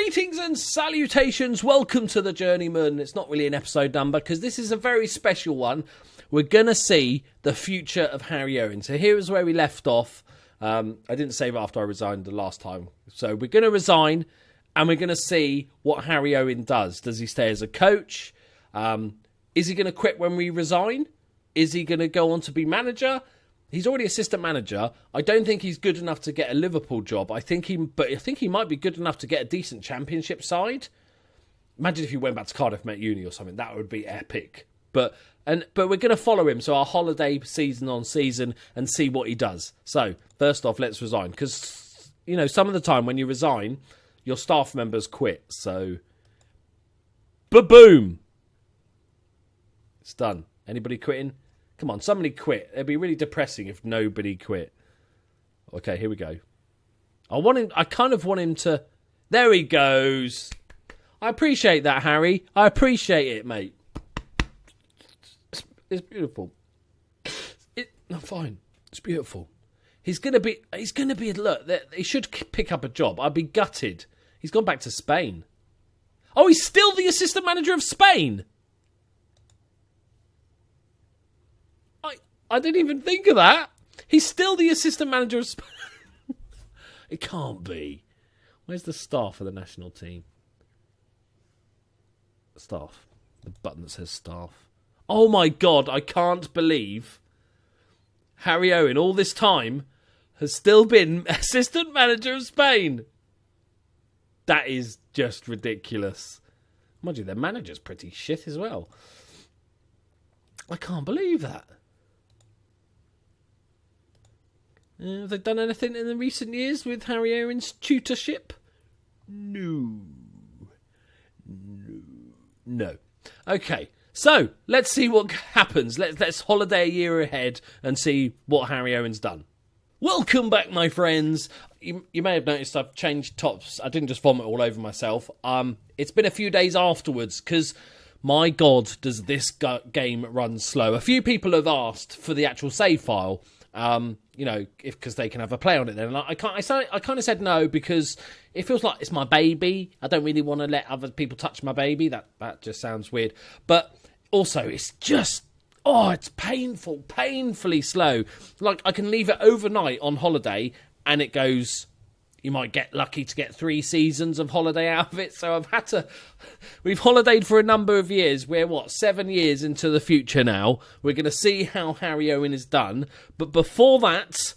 Greetings and salutations. Welcome to the Journeyman. It's not really an episode number because this is a very special one. We're going to see the future of Harry Owen. So here is where we left off. I didn't save it after I resigned the last time. So we're going to resign and we're going to see what Harry Owen does. Does he stay as a coach? Is he going to quit when we resign? Is he going to go on to be manager? He's already assistant manager. I don't think he's good enough to get a Liverpool job. I think he might be good enough to get a decent championship side. Imagine if he went back to Cardiff, Met Uni or something. That would be epic. But we're going to follow him. So our holiday season on season and see what he does. So first off, let's resign. Because, you know, some of the time when you resign, your staff members quit. So, ba-boom. It's done. Anybody quitting? Come on, somebody quit. It'd be really depressing if nobody quit. Okay, here we go. I kind of want him to... There he goes. I appreciate that, Harry. I appreciate it, mate. It's beautiful. Fine. It's beautiful. He's gonna be. Look, he should pick up a job. I'd be gutted. He's gone back to Spain. Oh, he's still the assistant manager of Spain. I didn't even think of that. He's still the assistant manager of Spain. It can't be. Where's the staff of the national team? Staff. The button that says staff. Oh my God, I can't believe Harry Owen, all this time, has still been assistant manager of Spain. That is just ridiculous. Mind you, their manager's pretty shit as well. I can't believe that. Have they done anything in the recent years with Harry Owen's tutorship? No. Okay, so let's see what happens. Let's holiday a year ahead and see what Harry Owen's done. Welcome back, my friends. You may have noticed I've changed tops. I didn't just vomit all over myself. It's been a few days afterwards because, my God, does this game run slow. A few people have asked for the actual save file. You know, because they can have a play on it then. And I kind of said no because it feels like it's my baby. I don't really want to let other people touch my baby. That just sounds weird. But also, it's just, it's painfully slow. Like, I can leave it overnight on holiday and it goes... You might get lucky to get 3 seasons of holiday out of it. So we've holidayed for a number of years. We're, 7 years into the future now. We're going to see how Harry Owen is done. But before that,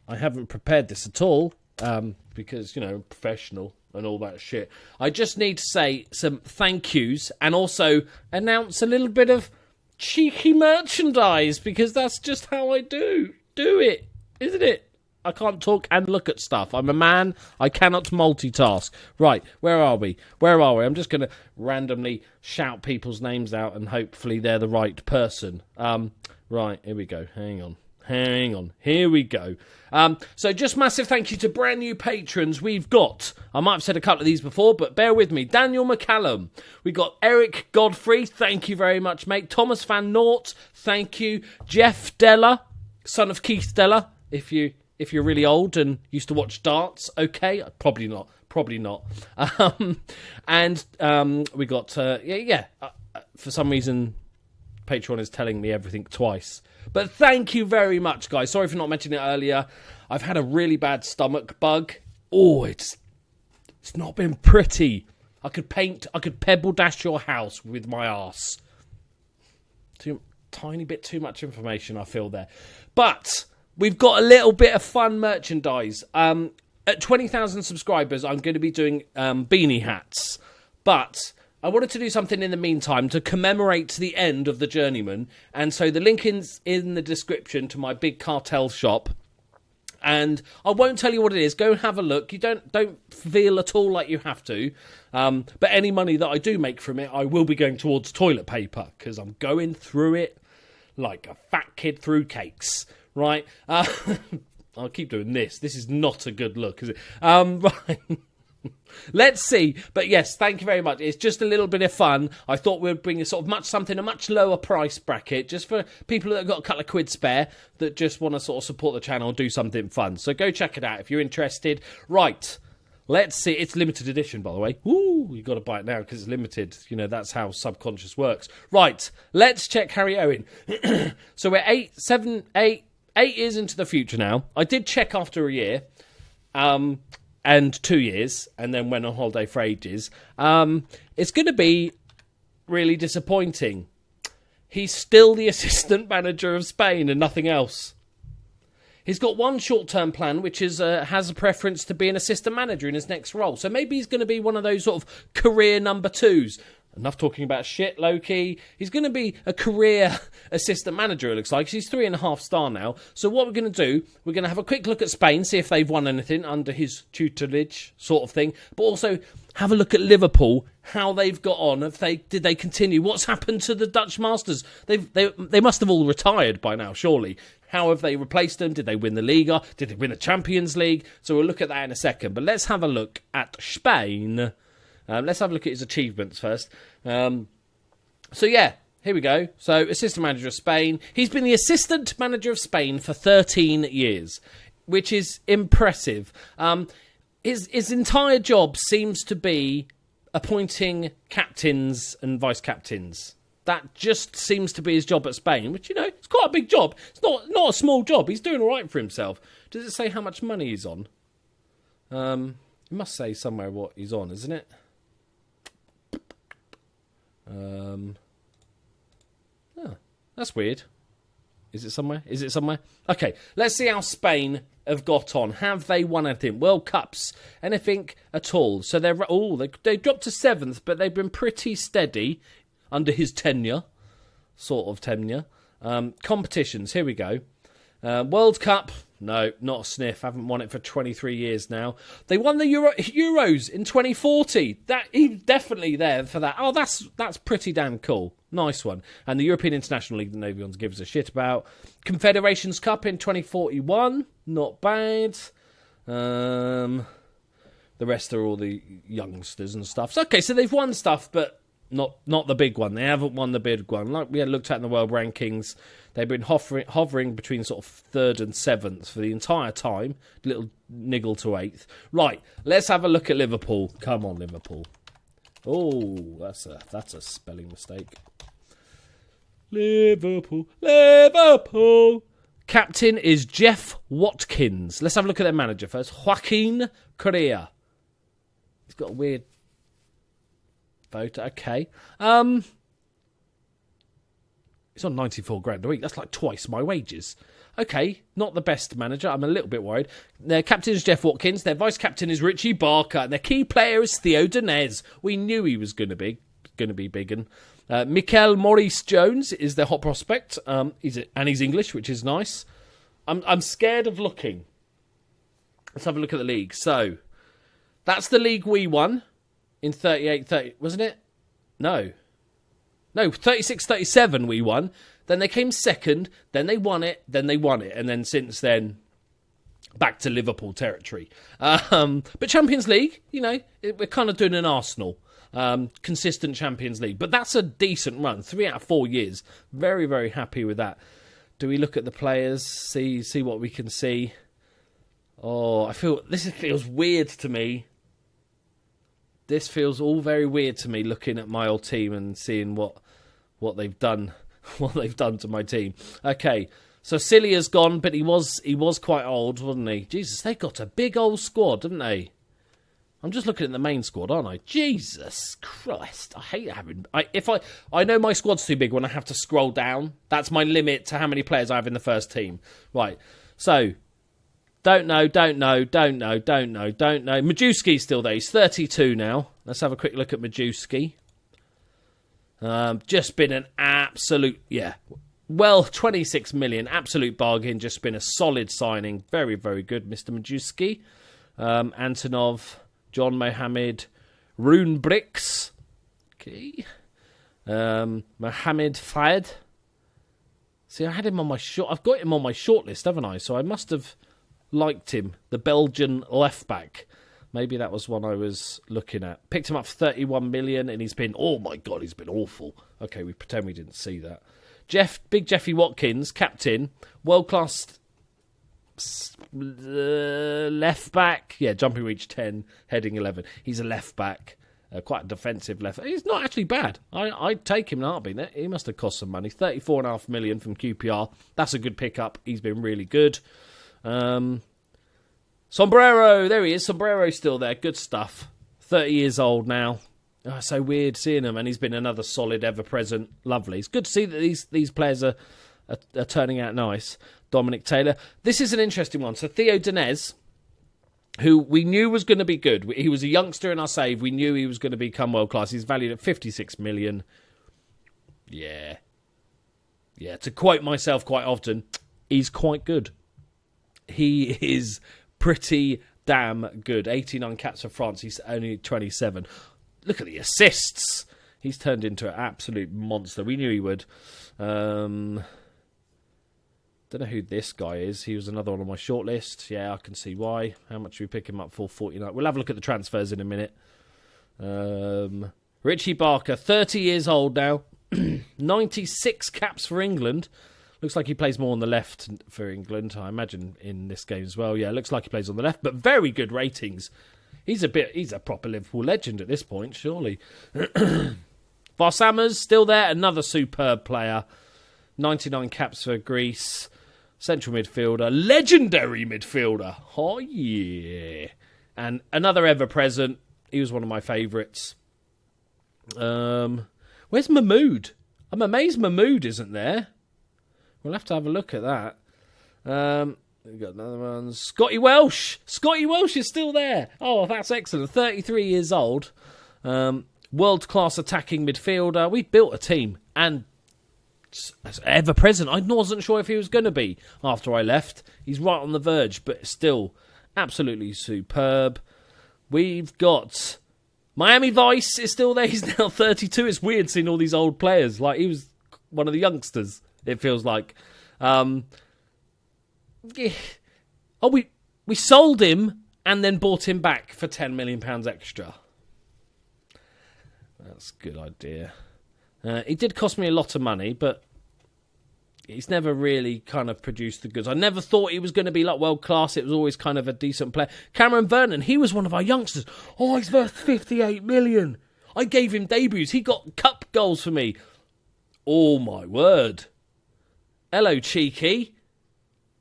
I haven't prepared this at all. Because, you know, professional and all that shit. I just need to say some thank yous and also announce a little bit of cheeky merchandise. Because that's just how I do it, isn't it? I can't talk and look at stuff. I'm a man. I cannot multitask. Right, where are we? I'm just going to randomly shout people's names out and hopefully they're the right person. Right, here we go. Hang on. Here we go. So just massive thank you to brand new patrons. We've got, I might have said a couple of these before, but bear with me. Daniel McCallum. We got Eric Godfrey. Thank you very much, mate. Thomas Van Nort. Thank you. Jeff Della, son of Keith Della, if you're really old and used to watch darts, okay, probably not. And we got, for some reason, Patreon is telling me everything twice. But thank you very much, guys. Sorry for not mentioning it earlier. I've had a really bad stomach bug. Oh, it's not been pretty. I could pebble dash your house with my arse. Tiny bit too much information, I feel there. But... we've got a little bit of fun merchandise. At 20,000 subscribers, I'm going to be doing beanie hats. But I wanted to do something in the meantime to commemorate the end of the Journeyman. And so the link is in the description to my big cartel shop. And I won't tell you what it is. Go and have a look. You don't feel at all like you have to. But any money that I do make from it, I will be going towards toilet paper. Because I'm going through it like a fat kid through cakes. Right, I'll keep doing this. This is not a good look, is it? Right, let's see. But yes, thank you very much. It's just a little bit of fun. I thought we'd bring a much lower price bracket, just for people that have got a couple of quid spare that just want to sort of support the channel and do something fun. So go check it out if you're interested. Right, Let's see. It's limited edition, by the way. Ooh, you got to buy it now because it's limited. You know, that's how subconscious works. Right, let's check Harry Owen. So we're 8 years into the future now. I did check after a year, and 2 years, and then went on holiday for ages. It's going to be really disappointing. He's still the assistant manager of Spain and nothing else. He's got one short-term plan, which is has a preference to be an assistant manager in his next role. So maybe he's going to be one of those sort of career number twos. Enough talking about shit, Loki. He's going to be a career assistant manager, it looks like. He's 3.5 star now. So what we're going to do, we're going to have a quick look at Spain, see if they've won anything under his tutelage sort of thing. But also have a look at Liverpool, how they've got on. Did they continue? What's happened to the Dutch Masters? They must have all retired by now, surely. How have they replaced them? Did they win the Liga? Did they win the Champions League? So we'll look at that in a second. But let's have a look at Spain. Let's have a look at his achievements first. So yeah, here we go. So assistant manager of Spain. He's been the assistant manager of Spain for 13 years, which is impressive. His entire job seems to be appointing captains and vice captains. That just seems to be his job at Spain, which, you know, it's quite a big job. It's not a small job. He's doing all right for himself. Does it say how much money he's on? It must say somewhere what he's on, isn't it? That's weird. Is it somewhere? Okay, let's see how Spain have got on. Have they won anything? World Cups? Anything at all? So they dropped to 7th, but they've been pretty steady under his tenure. Competitions, here we go. World Cup, no, not a sniff. Haven't won it for 23 years now. They won the Euros in 2040. He's definitely there for that. Oh, that's pretty damn cool. Nice one. And the European International League that nobody wants gives a shit about. Confederations Cup in 2041, not bad. The rest are all the youngsters and stuff. So, okay, so they've won stuff, but not the big one. They haven't won the big one. Like we had looked at in the world rankings, they've been hovering between sort of 3rd and 7th for the entire time. Little niggle to 8th. Right, let's have a look at Liverpool. Come on, Liverpool. Oh, that's a spelling mistake. Liverpool. Captain is Jeff Watkins. Let's have a look at their manager first. Joaquin Correa. He's got a weird photo. Okay. It's on 94 grand a week. That's like twice my wages. Okay, not the best manager. I'm a little bit worried. Their captain is Jeff Watkins. Their vice captain is Ritchie Barker. And their key player is Theo Donez. We knew he was going to be big. And Mikel Maurice Jones is their hot prospect. He's English, which is nice. I'm scared of looking. Let's have a look at the league. So that's the league we won in 38-30, wasn't it? No, 36-37 we won. Then they came second, then they won it, and then since then, back to Liverpool territory. But Champions League, you know, we're kind of doing an Arsenal. Consistent Champions League. But that's a decent run. 3 out of 4 years. Very, very happy with that. Do we look at the players, see what we can see? Oh, this feels weird to me. This feels all very weird to me, looking at my old team and seeing what they've done. What they've done to my team. Okay, so Cilia's gone, but he was quite old, wasn't he? Jesus, they got a big old squad, didn't they? I'm just looking at the main squad, aren't I? Jesus Christ, I hate having. I know my squad's too big when I have to scroll down. That's my limit to how many players I have in the first team. Right, so don't know. Majewski's still there. He's 32 now. Let's have a quick look at Majewski. Just been an absolute, 26 million, absolute bargain. Just been a solid signing. Very, very good, Mr. Majewski. Antonov, John Mohammed, Rune Bricks. Okay. Mohammed Fayed. See, I had him on my I've got him on my shortlist, haven't I? So I must have liked him. The Belgian left back. Maybe that was one I was looking at. Picked him up for 31 million, and he's been, oh my God, he's been awful. Okay, we pretend we didn't see that. Big Jeffy Watkins, captain, world-class left back. Yeah, jumping reach 10, heading 11. He's a left back. Quite a defensive left. He's not actually bad. I'd take him in a heartbeat. He must have cost some money. 34.5 million from QPR. That's a good pickup. He's been really good. Sombrero. There he is. Sombrero's still there. Good stuff. 30 years old now. Oh, so weird seeing him. And he's been another solid, ever-present. Lovely. It's good to see that these players are turning out nice. Dominic Taylor. This is an interesting one. So Theo Denez, who we knew was going to be good. He was a youngster in our save. We knew he was going to become world class. He's valued at 56 million. Yeah. Yeah, to quote myself quite often, he's quite good. He is pretty damn good. 89 caps for France. He's only 27. Look at the assists. He's turned into an absolute monster. We knew he would. Don't know who this guy is. He was another one on my shortlist. Yeah, I can see why. How much do we pick him up for? 49. We'll have a look at the transfers in a minute. Ritchie Barker, 30 years old now. 96 caps for England. Looks like he plays more on the left for England, I imagine, in this game as well. Yeah, looks like he plays on the left, but very good ratings. He's a proper Liverpool legend at this point, surely. Varsamas, still there. Another superb player. 99 caps for Greece. Central midfielder. Legendary midfielder. Oh, yeah. And another ever-present. He was one of my favourites. Where's Mahmood? I'm amazed Mahmood isn't there. We'll have to have a look at that. We've got another one. Scotty Welsh. Scotty Welsh is still there. Oh, that's excellent. 33 years old. World-class attacking midfielder. We built a team. And ever present. I wasn't sure if he was going to be after I left. He's right on the verge, but still absolutely superb. We've got Miami Vice is still there. He's now 32. It's weird seeing all these old players. Like, he was one of the youngsters, it feels like. Yeah. Oh, we sold him and then bought him back for £10 million extra. That's a good idea. He did cost me a lot of money, but he's never really kind of produced the goods. I never thought he was going to be like world class. It was always kind of a decent player. Cameron Vernon, he was one of our youngsters. Oh, he's worth 58 million. I gave him debuts. He got cup goals for me. Oh, my word. Hello, cheeky.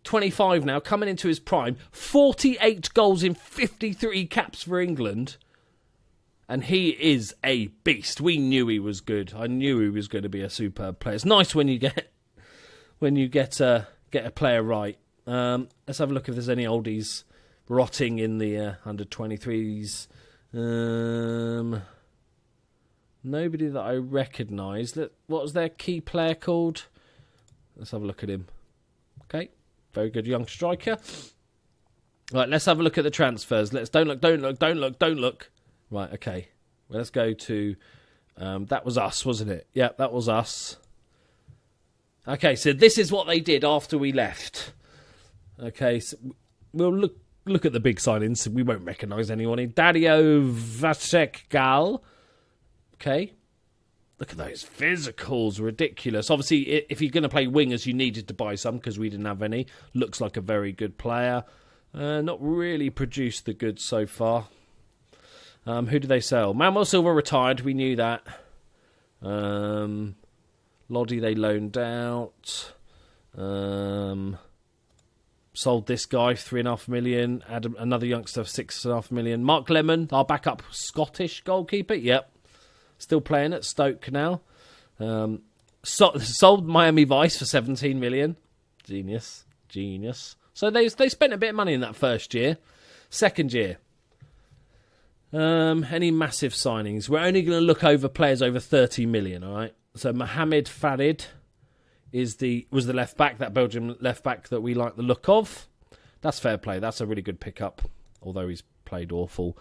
25 now, coming into his prime. 48 goals in 53 caps for England. And he is a beast. We knew he was good. I knew he was going to be a superb player. It's nice when you get a player right. Let's have a look if there's any oldies rotting in the under 23s. Nobody that I recognise. What was their key player called? Let's have a look at him. Okay, very good young striker. Right, let's have a look at the transfers. Don't look. Right, okay. Well, let's go to... that was us, wasn't it? Yeah, that was us. Okay, so this is what they did after we left. Okay, so we'll look at the big signings. We won't recognise anyone. Dario Vasekgal. Okay. Look at those physicals. Ridiculous. Obviously, if you're going to play wingers, you needed to buy some because we didn't have any. Looks like a very good player. Not really produced the goods so far. Who do they sell? Manuel Silva retired. We knew that. Lodi they loaned out. Sold this guy 3.5 million. Adam, another youngster 6.5 million. Mark Lemon, our backup Scottish goalkeeper. Yep, still playing at Stoke now. Sold Miami Vice for 17 million. Genius. So they spent a bit of money in that first year. Second year. Any massive signings? We're only going to look over players over 30 million, all right? So Mohamed Farid was the left back, that Belgian left back that we like the look of. That's fair play. That's a really good pickup, although he's played awful.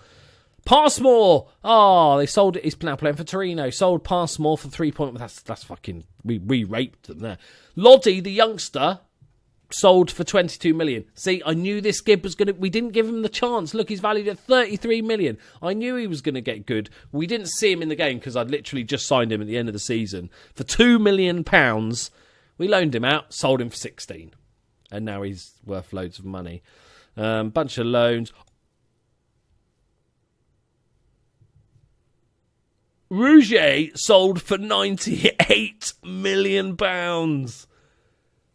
Passmore! Oh, they sold it. He's now playing for Torino. Sold Passmore for 3 point. That's fucking... We raped them there. Lodi, the youngster... sold for 22 million. See, I knew this Gib was going to... We didn't give him the chance. Look, he's valued at 33 million. I knew he was going to get good. We didn't see him in the game because I'd literally just signed him at the end of the season. For £2 million, we loaned him out, sold him for 16. And now he's worth loads of money. Bunch of loans. Rouget sold for £98 million.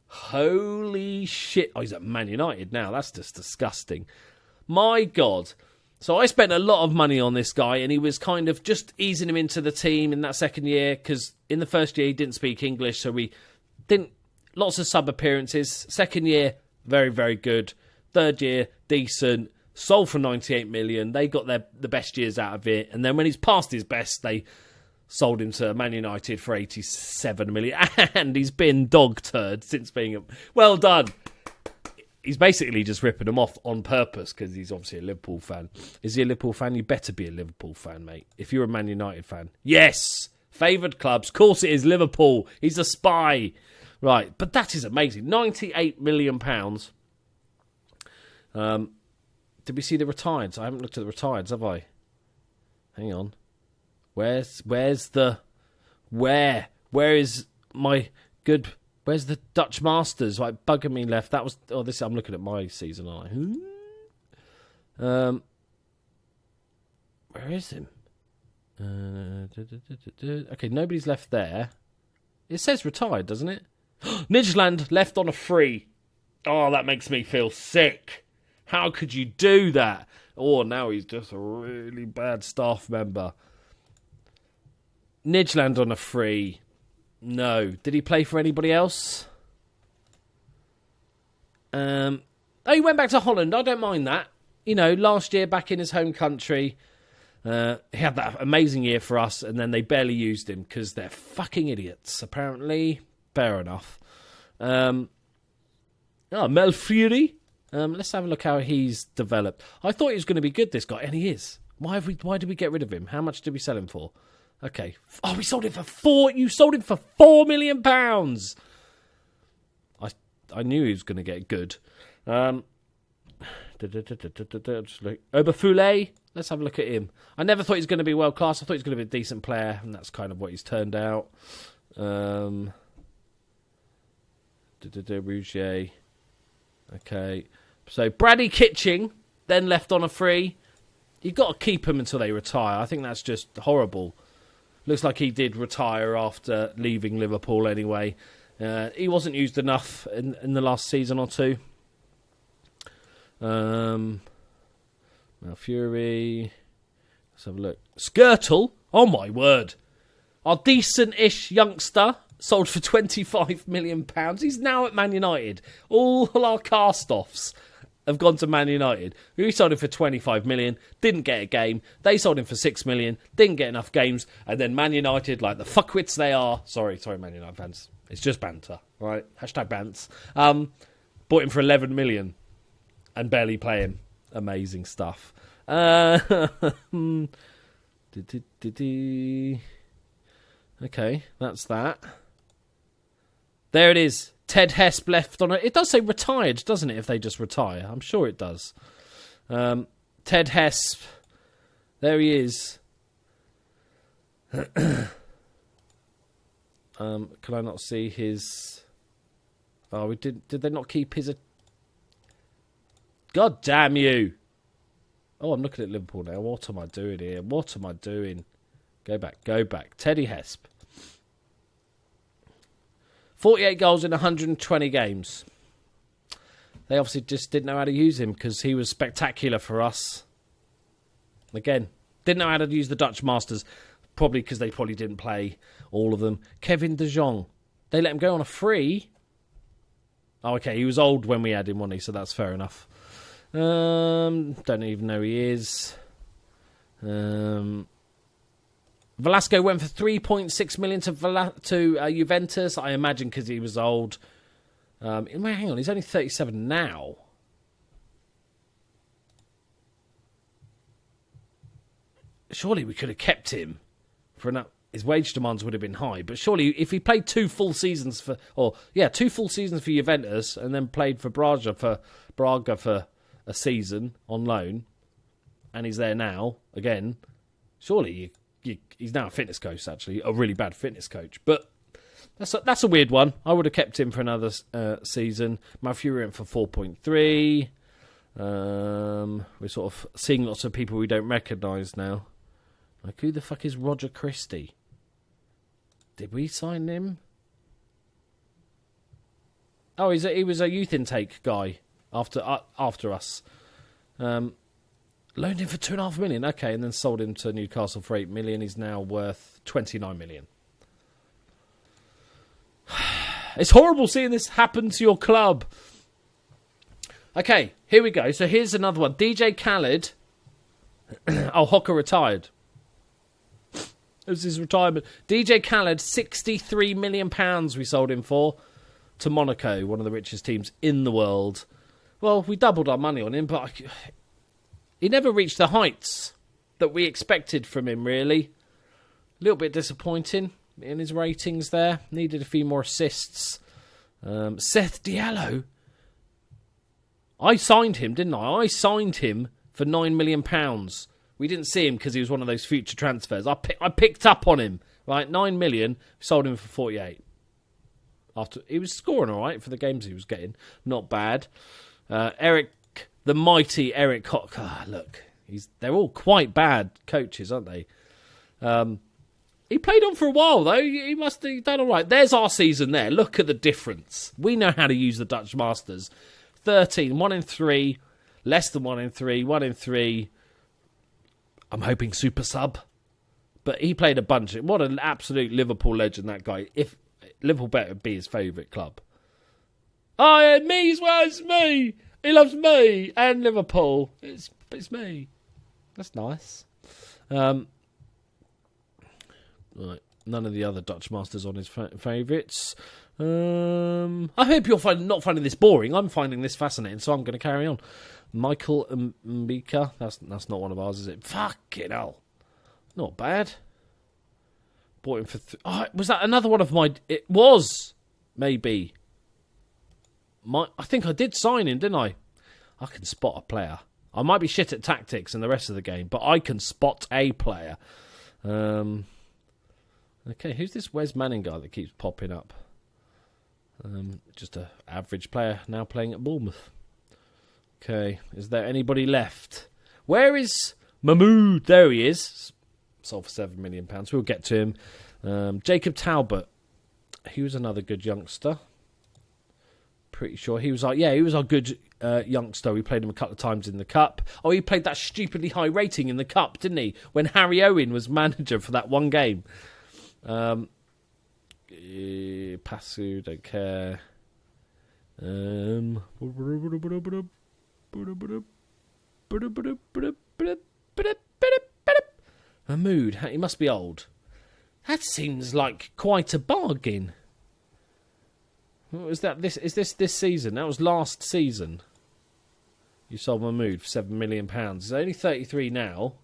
Holy shit. Oh, he's at Man United now. That's just disgusting. My God. So I spent a lot of money on this guy, and he was kind of just easing him into the team in that second year, because in the first year he didn't speak English, so we didn't... Lots of sub appearances. Second year, very, very good. Third year, decent. Sold for 98 million. They got the best years out of it. And then when he's past his best, they sold him to Man United for 87 million. And he's been dog turd since being... Well done. He's basically just ripping them off on purpose because he's obviously a Liverpool fan. Is he a Liverpool fan? You better be a Liverpool fan, mate. If you're a Man United fan. Yes! Favoured clubs. Of course it is Liverpool. He's a spy. Right, but that is amazing. £98 million. Did we see the retireds? I haven't looked at the retireds, have I? Hang on. Where is my good... Where's the Dutch Masters? Like, bugging me left. That was... Oh, this... I'm looking at my season, aren't I? Where is him? Okay, nobody's left there. It says retired, doesn't it? Midtjylland left on a free. Oh, that makes me feel sick. How could you do that? Oh, now he's just a really bad staff member. Midtjylland on a free. No. Did he play for anybody else? Oh, he went back to Holland. I don't mind that. You know, last year back in his home country, he had that amazing year for us, and then they barely used him because they're fucking idiots, apparently. Fair enough. Mel Fury. Let's have a look how he's developed. I thought he was going to be good, this guy, and he is. Why did we get rid of him? How much did we sell him for? Okay. Oh, we sold him for You sold him for £4 million. I knew he was going to get good. Oberfule. Let's have a look at him. I never thought he was going to be world class. I thought he was going to be a decent player, and that's kind of what he's turned out. Rouget. Okay. So Bradley Kitching then left on a free. You've got to keep him until they retire. I think that's just horrible. Looks like he did retire after leaving Liverpool anyway. He wasn't used enough in the last season or two. Mel Fury. Let's have a look. Skirtle. Oh my word. Our decent-ish youngster sold for £25 million. He's now at Man United. All our cast-offs have gone to Man United. We sold him for 25 million, didn't get a game. They sold him for 6 million, didn't get enough games. And then Man United, like the fuckwits they are, sorry Man United fans, it's just banter, right? #bants. Bought him for 11 million and barely play him. Amazing stuff. Okay, that's that. There it is. Ted Hesp left on it. It does say retired, doesn't it, if they just retire? I'm sure it does. Ted Hesp. There he is. Can I not see his... Oh, did they not keep his... God damn you. Oh, I'm looking at Liverpool now. What am I doing here? What am I doing? Go back. Teddy Hesp. 48 goals in 120 games. They obviously just didn't know how to use him because he was spectacular for us. Again, didn't know how to use the Dutch Masters. Probably because they probably didn't play all of them. Kevin De Jong. They let him go on a free. Oh, okay. He was old when we had him, wasn't he? So that's fair enough. Don't even know who he is. Velasco went for 3.6 million to Juventus. I imagine because he was old. Hang on, he's only 37 now. Surely we could have kept him for enough. His wage demands would have been high, but surely if he played 2 full seasons for Juventus and then played for Braga for a season on loan, and he's there now again, surely he's now a fitness coach, actually, a really bad fitness coach. But That's a weird one. I would have kept him for another season. Malfury in for 4.3. We're sort of seeing lots of people we don't recognise now. Like, who the fuck is Roger Christie? Did we sign him? Oh, he was a youth intake guy after us. Loaned him for $2.5 million. Okay, and then sold him to Newcastle for $8 million. He's now worth $29 million. It's horrible seeing this happen to your club. Okay, here we go. So here's another one. DJ Khaled. Oh, Hocker retired. It was his retirement. DJ Khaled, £63 million we sold him for to Monaco, one of the richest teams in the world. Well, we doubled our money on him, but he never reached the heights that we expected from him, really. A little bit disappointing in his ratings there. Needed a few more assists. Seth Diallo. I signed him, didn't I? I signed him for £9 million. We didn't see him because he was one of those future transfers. I picked up on him. Right, $9 million. Sold him for 48. After he was scoring all right for the games he was getting. Not bad. Eric, the mighty Eric look, they're all quite bad coaches, aren't they? He played on for a while, though. He must have done all right. There's our season there. Look at the difference. We know how to use the Dutch Masters. 13, 1 in 3, less than 1 in 3, 1 in 3. I'm hoping super sub. But he played a bunch. What an absolute Liverpool legend, that guy. If Liverpool better be his favourite club. Oh, yeah, me as well. It's me. He loves me and Liverpool. It's me. That's nice. Right. None of the other Dutch Masters on his favourites. I hope you're not finding this boring. I'm finding this fascinating, so I'm going to carry on. Michael Mbika. That's not one of ours, is it? Fucking hell. Not bad. Bought him for... was that another one of my... It was, maybe. I think I did sign him, didn't I? I can spot a player. I might be shit at tactics and the rest of the game, but I can spot a player. Okay, who's this Wes Manning guy that keeps popping up? Just an average player now playing at Bournemouth. Okay, is there anybody left? Where is Mahmood? There he is. Sold for £7 million. We'll get to him. Jacob Talbert. He was another good youngster. Pretty sure he was our good youngster. We played him a couple of times in the cup. Oh, he played that stupidly high rating in the cup, didn't he? When Harry Owen was manager for that one game. Passu, don't care. Mahmood, he must be old. That seems like quite a bargain. What was that? Is this season? That was last season. You sold Mahmood for £7 million. He's only 33 now.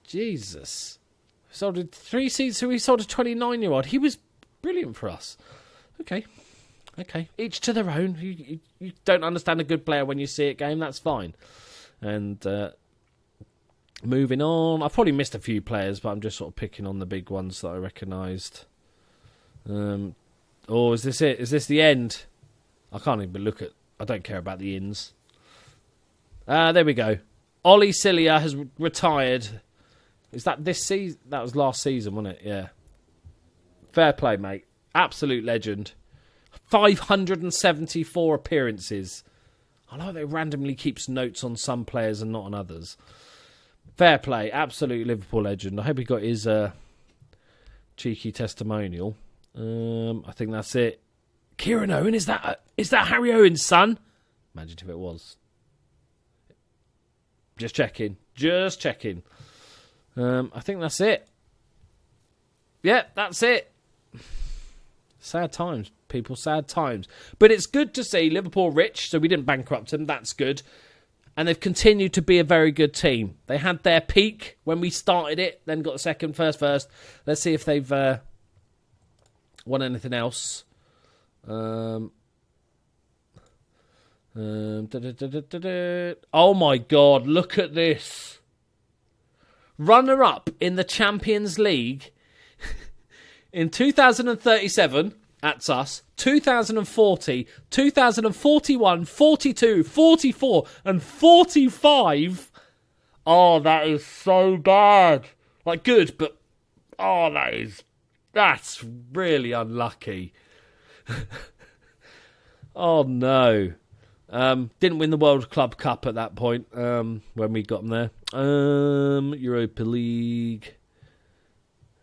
Jesus. Sold it 3 seasons, so we sold a 29-year-old. He was brilliant for us. Okay. Each to their own. You don't understand a good player when you see it, game. That's fine. And moving on. I've probably missed a few players, but I'm just sort of picking on the big ones that I recognised. Is this it? Is this the end? I can't even look at... I don't care about the ins. There we go. Ollie Cilia has retired. Is that this season? That was last season, wasn't it? Yeah. Fair play, mate. Absolute legend. 574 appearances. I like that it randomly keeps notes on some players and not on others. Fair play. Absolute Liverpool legend. I hope he got his cheeky testimonial. I think that's it. Kieran Owen, is that Harry Owen's son? Imagine if it was. Just checking. I think that's it. Yeah, that's it. Sad times, people. Sad times. But it's good to see Liverpool rich, so we didn't bankrupt them. That's good. And they've continued to be a very good team. They had their peak when we started it, then got the first. Let's see if they've won anything else. Oh my God, look at this. Runner-up in the Champions League In 2037, that's us, 2040, 2041, 42, 44, and 45. Oh, that is so bad. Like, good, but... Oh, that's really unlucky. Oh, no. Didn't win the World Club Cup at that point, when we got them there. Europa League.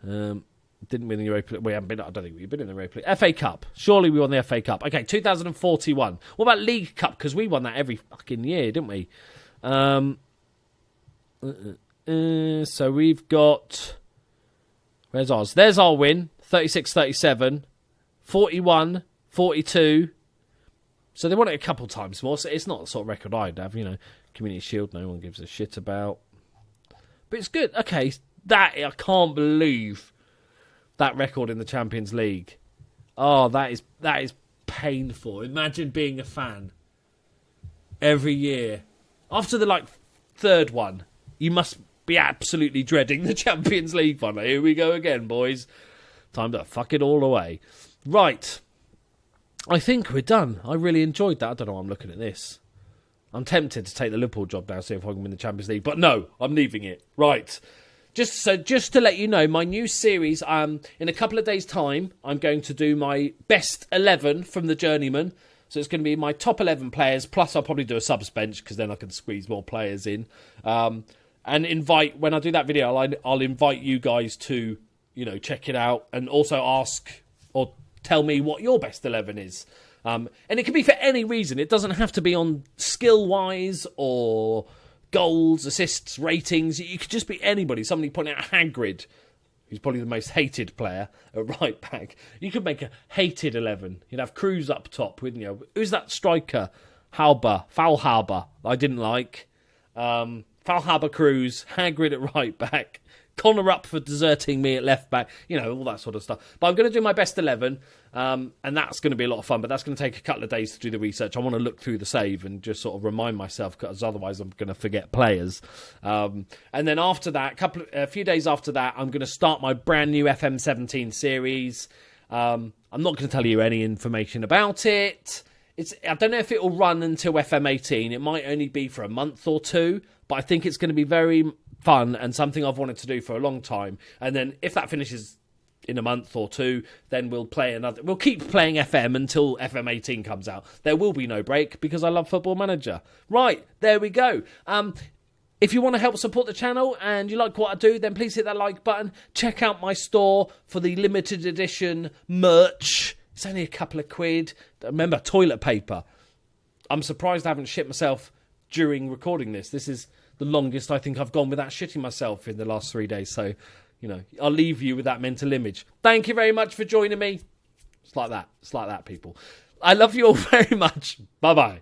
Didn't win the Europa League. We haven't been, I don't think we've been in the Europa League. FA Cup. Surely we won the FA Cup. Okay, 2041. What about League Cup? Because we won that every fucking year, didn't we? So we've got... Where's ours? There's our win. 36-37. 41. 42. So they won it a couple times more. So it's not the sort of record I'd have, you know. Community Shield, no one gives a shit about. But it's good. Okay, I can't believe that record in the Champions League. Oh, that is painful. Imagine being a fan every year. After the, third one, you must be absolutely dreading the Champions League one. Here we go again, boys. Time to fuck it all away. Right. I think we're done. I really enjoyed that. I don't know why I'm looking at this. I'm tempted to take the Liverpool job now, see if I can win the Champions League. But no, I'm leaving it. Right. Just to let you know, my new series, in a couple of days' time, I'm going to do my best 11 from the Journeyman. So it's going to be my top 11 players, plus I'll probably do a subs bench, because then I can squeeze more players in. And when I do that video, I'll invite you guys to, check it out, and also ask or tell me what your best 11 is. And it can be for any reason. It doesn't have to be on skill-wise or goals, assists, ratings. You could just be anybody. Somebody pointing out Hagrid, who's probably the most hated player at right back. You could make a hated 11. You'd have Cruz up top, wouldn't you? Who's that striker? Faulhaber, I didn't like. Faulhaber, Cruz, Hagrid at right back, Connor up for deserting me at left back, all that sort of stuff. But I'm going to do my best 11, and that's going to be a lot of fun, but that's going to take a couple of days to do the research. I want to look through the save and just sort of remind myself, because otherwise I'm going to forget players. And then after that, a few days after that, I'm going to start my brand new FM17 series. I'm not going to tell you any information about it. I don't know if it will run until FM18. It might only be for a month or two, but I think it's going to be very fun and something I've wanted to do for a long time. And then if that finishes in a month or two, then we'll play another. We'll keep playing FM until FM18 comes out. There will be no break because I love Football Manager. Right, there we go. If you want to help support the channel and you like what I do, then please hit that like button. Check out my store for the limited edition merch. It's only a couple of quid. Remember, toilet paper. I'm surprised I haven't shit myself during recording this. This is the longest I think I've gone without shitting myself in the last 3 days. So, I'll leave you with that mental image. Thank you very much for joining me. It's like that. It's like that, people. I love you all very much. Bye-bye.